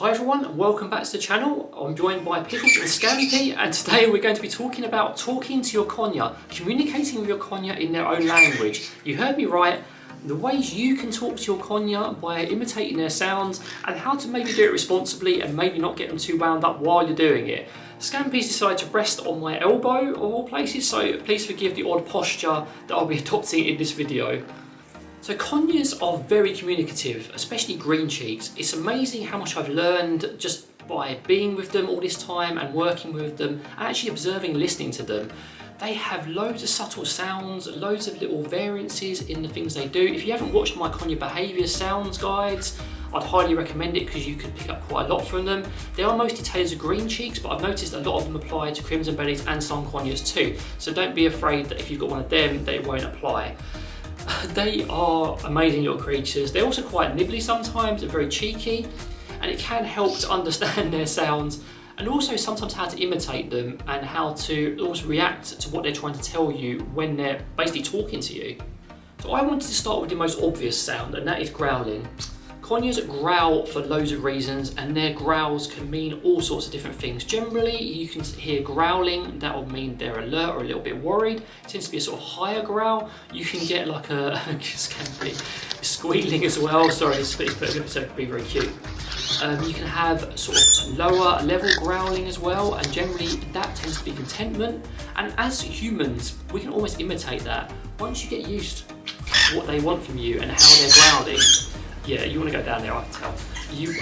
Hi everyone, welcome back to the channel. I'm joined by Pickles and Scampi, and today we're going to be talking about talking to your conure, communicating with your conure in their own language. You heard me right, the ways you can talk to your conure by imitating their sounds and how to maybe do it responsibly and maybe not get them too wound up while you're doing it. Scampi's decided to rest on my elbow of all places, so please forgive the odd posture that I'll be adopting in this video. So conures are very communicative, especially green cheeks. It's amazing how much I've learned just by being with them all this time and working with them, and actually observing and listening to them. They have loads of subtle sounds, loads of little variances in the things they do. If you haven't watched my conure behaviour sounds guides, I'd highly recommend it because you can pick up quite a lot from them. They are mostly tailored to green cheeks, but I've noticed a lot of them apply to crimson bellies and some conures too. So don't be afraid that if you've got one of them, that it won't apply. They are amazing little creatures. They're also quite nibbly sometimes and very cheeky, and it can help to understand their sounds and also sometimes how to imitate them and how to also react to what they're trying to tell you when they're basically talking to you. So I wanted to start with the most obvious sound, and that is growling. Conures growl for loads of reasons, and their growls can mean all sorts of different things. Generally, you can hear growling, that will mean they're alert or a little bit worried. It tends to be a sort of higher growl. You can get like a squealing as well. Sorry, it's put to be very cute. You can have sort of lower level growling as well, and generally that tends to be contentment. And as humans, we can almost imitate that. Once you get used to what they want from you and how they're growling, yeah, you want to go down there, I can tell.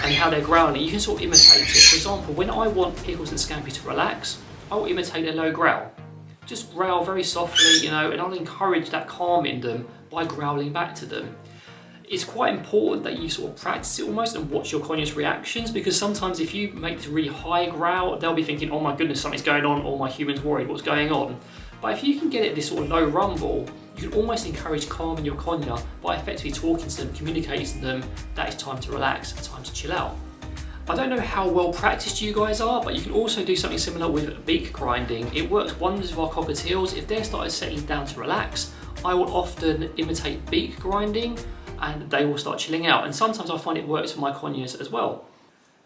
And how they're growling, you can sort of imitate it. For example, when I want Pickles and Scampi to relax, I'll imitate their low growl. Just growl very softly, and I'll encourage that calm in them by growling back to them. It's quite important that you sort of practice it almost and watch your conures reactions, because sometimes if you make this really high growl, they'll be thinking, oh my goodness, something's going on, or my human's worried, what's going on? But if you can get it this sort of low rumble, you can almost encourage calm in your conure by effectively talking to them, communicating to them that it's time to relax, time to chill out. I don't know how well practiced you guys are, but you can also do something similar with beak grinding. It works wonders with our cockatiels. If they're started settling down to relax, I will often imitate beak grinding and they will start chilling out. And sometimes I find it works for my conures as well.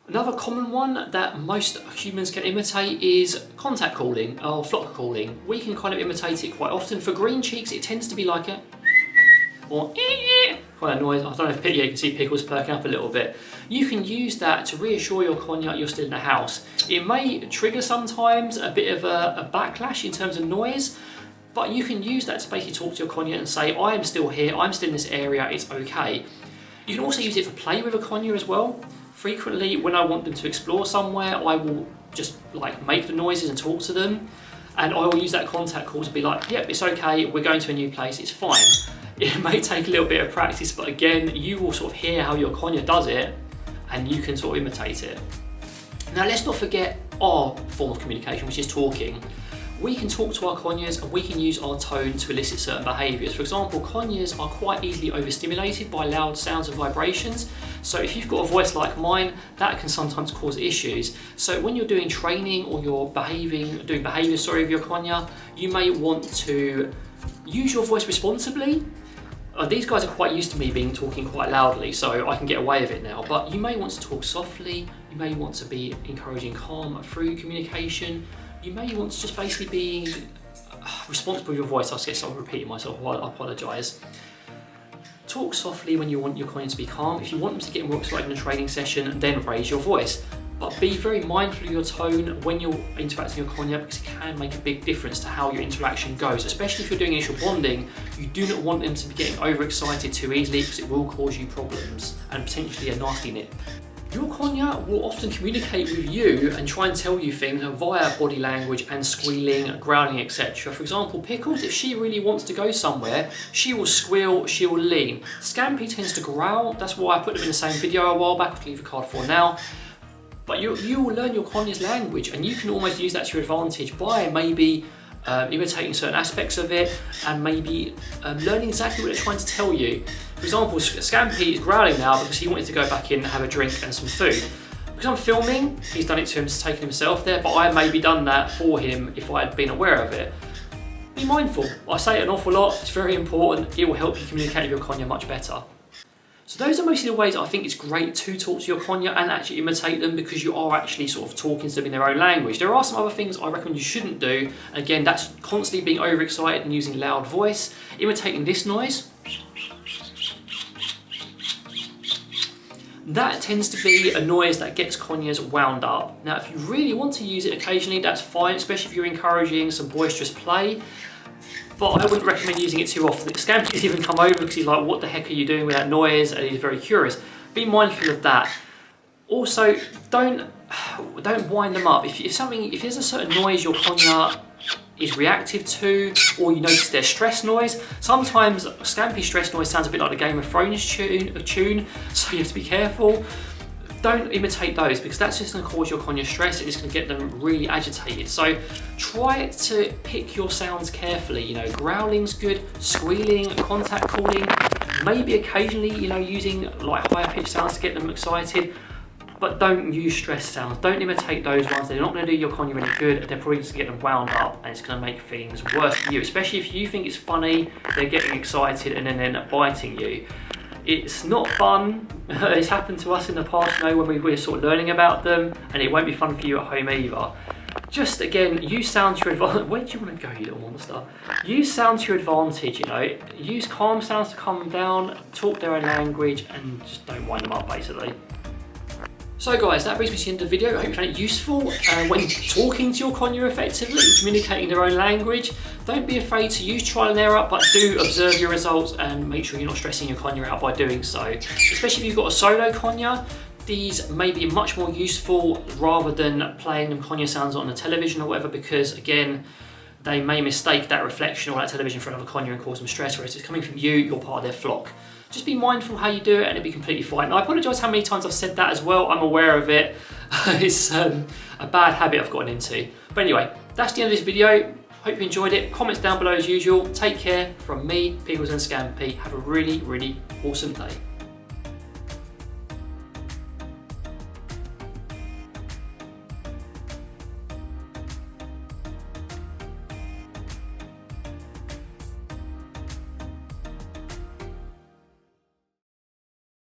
Another common one that most humans can imitate is contact calling or flock calling. We can kind of imitate it quite often. For green cheeks, it tends to be like a or kind of noise. I don't know if you can see Pickles perking up a little bit. You can use that to reassure your conure you're still in the house. It may trigger sometimes a bit of a backlash in terms of noise, but you can use that to basically talk to your conure and say, I am still here, I'm still in this area, it's okay. You can also use it for play with a conure as well. Frequently, when I want them to explore somewhere, I will just like make the noises and talk to them, and I will use that contact call to be like, yep, it's okay, we're going to a new place, it's fine. It may take a little bit of practice, but again, you will sort of hear how your conure does it, and you can sort of imitate it. Now, let's not forget our form of communication, which is talking. We can talk to our conures and we can use our tone to elicit certain behaviours. For example, conures are quite easily overstimulated by loud sounds and vibrations. So if you've got a voice like mine, that can sometimes cause issues. So when you're doing training or you're doing behaviour with your conure, you may want to use your voice responsibly. These guys are quite used to me talking quite loudly, so I can get away with it now. But you may want to talk softly. You may want to be encouraging calm through communication. You may want to just basically be responsible with your voice. I guess I'm repeating myself, I apologise. Talk softly when you want your conure to be calm. If you want them to get more excited in a training session, then raise your voice. But be very mindful of your tone when you're interacting with your conure, because it can make a big difference to how your interaction goes. Especially if you're doing initial bonding, you do not want them to be getting overexcited too easily, because it will cause you problems and potentially a nasty nip. Your conure will often communicate with you and try and tell you things via body language and squealing, growling, etc. For example, Pickles, if she really wants to go somewhere, she will squeal, she will lean. Scampi tends to growl. That's why I put them in the same video a while back, which I'll leave a card for now. But you will learn your conures language, and you can almost use that to your advantage by maybe imitating certain aspects of it and maybe learning exactly what they're trying to tell you. For example, Scampi is growling now because he wanted to go back in and have a drink and some food. Because I'm filming, he's done it to him, taking himself there, but I maybe done that for him if I had been aware of it. Be mindful. I say it an awful lot, it's very important. It will help you communicate with your conure much better. So those are mostly the ways I think it's great to talk to your conure and actually imitate them, because you are actually sort of talking to them in their own language. There are some other things I recommend you shouldn't do. Again, that's constantly being overexcited and using loud voice. Imitating this noise. That tends to be a noise that gets conures wound up. Now, if you really want to use it occasionally, that's fine, especially if you're encouraging some boisterous play. But I wouldn't recommend using it too often. Scampy's even come over because he's like, what the heck are you doing with that noise? And he's very curious. Be mindful of that. Also, don't wind them up. If there's a certain noise your conure is reactive to, or you notice their stress noise, sometimes Scampy's stress noise sounds a bit like the Game of Thrones tune, so you have to be careful. Don't imitate those, because that's just going to cause your conure stress and it's going to get them really agitated. So try to pick your sounds carefully. You know, growling's good, squealing, contact calling, maybe occasionally, you know, using like higher pitched sounds to get them excited. But don't use stress sounds. Don't imitate those ones. They're not going to do your conure any good. They're probably just going to get them wound up, and it's going to make things worse for you. Especially if you think it's funny, they're getting excited and then end up biting you. It's not fun. It's happened to us in the past, you know, when we were sort of learning about them, and it won't be fun for you at home either. Just again, use sound to your advantage. Where do you want to go, you little monster? Use sound to your advantage, you know. Use calm sounds to calm them down, talk their own language, and just don't wind them up, basically. So guys, that brings me to the end of the video. I hope you found it useful when talking to your conure effectively and communicating their own language. Don't be afraid to use trial and error, but do observe your results and make sure you're not stressing your conure out by doing so. Especially if you've got a solo conure, these may be much more useful rather than playing them conure sounds on the television or whatever, because again, they may mistake that reflection or that television for another conure and cause them stress, whereas it's coming from you, you're part of their flock. Just be mindful how you do it and it'll be completely fine. Now, I apologise how many times I've said that as well. I'm aware of it. It's a bad habit I've gotten into. But anyway, that's the end of this video. Hope you enjoyed it. Comments down below as usual. Take care from me, Pickles and Scampy. Have a really, really awesome day.